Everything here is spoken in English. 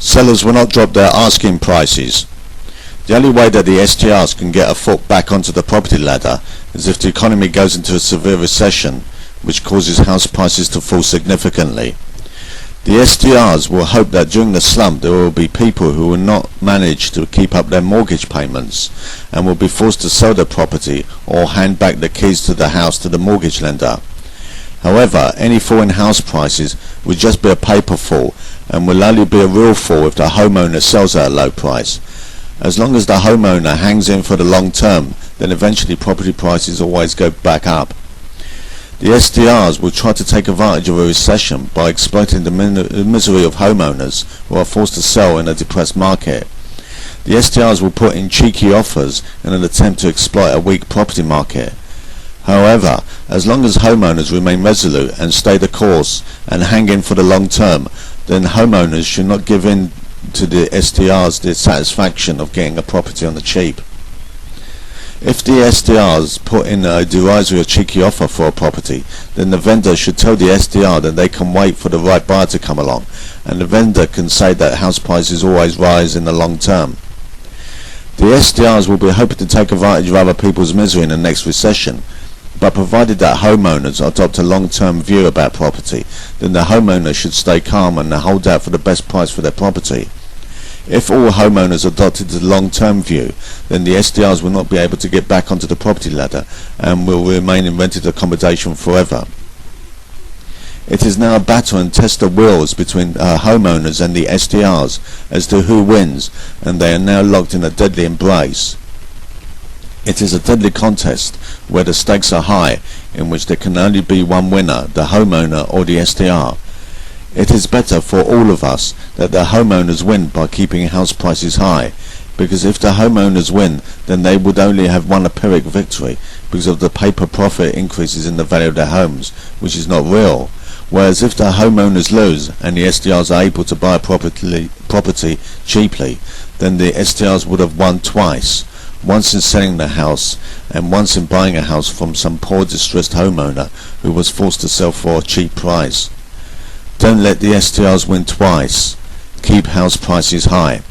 Sellers will not drop their asking prices. The only way that the STRs can get a foot back onto the property ladder is if the economy goes into a severe recession, which causes house prices to fall significantly. The STRs will hope that during the slump there will be people who will not manage to keep up their mortgage payments and will be forced to sell their property or hand back the keys to the house to the mortgage lender. However, any fall in house prices will just be a paper fall and will only be a real fall if the homeowner sells at a low price. As long as the homeowner hangs in for the long term, then eventually property prices always go back up. The STRs will try to take advantage of a recession by exploiting the misery of homeowners who are forced to sell in a depressed market. The STRs will put in cheeky offers in an attempt to exploit a weak property market. However, as long as homeowners remain resolute and stay the course and hang in for the long term, then homeowners should not give in to the STRs the satisfaction of getting a property on the cheap. If the STRs put in a derisory or cheeky offer for a property, then the vendor should tell the STR that they can wait for the right buyer to come along, and the vendor can say that house prices always rise in the long term. The STRs will be hoping to take advantage of other people's misery in the next recession, but provided that homeowners adopt a long-term view about property, then the homeowner should stay calm and hold out for the best price for their property. If all homeowners adopted the long-term view, then the STRs will not be able to get back onto the property ladder and will remain in rented accommodation forever. It is now a battle and test of wills between homeowners and the STRs as to who wins, and they are now locked in a deadly embrace. It is a deadly contest where the stakes are high, in which there can only be one winner, the homeowner or the STR. It is better for all of us that the homeowners win by keeping house prices high, because if the homeowners win, then they would only have won a Pyrrhic victory because of the paper profit increases in the value of their homes, which is not real. Whereas if the homeowners lose and the STRs are able to buy property cheaply, then the STRs would have won twice. Once in selling the house and once in buying a house from some poor distressed homeowner who was forced to sell for a cheap price. Don't let the STRs win twice. Keep house prices high.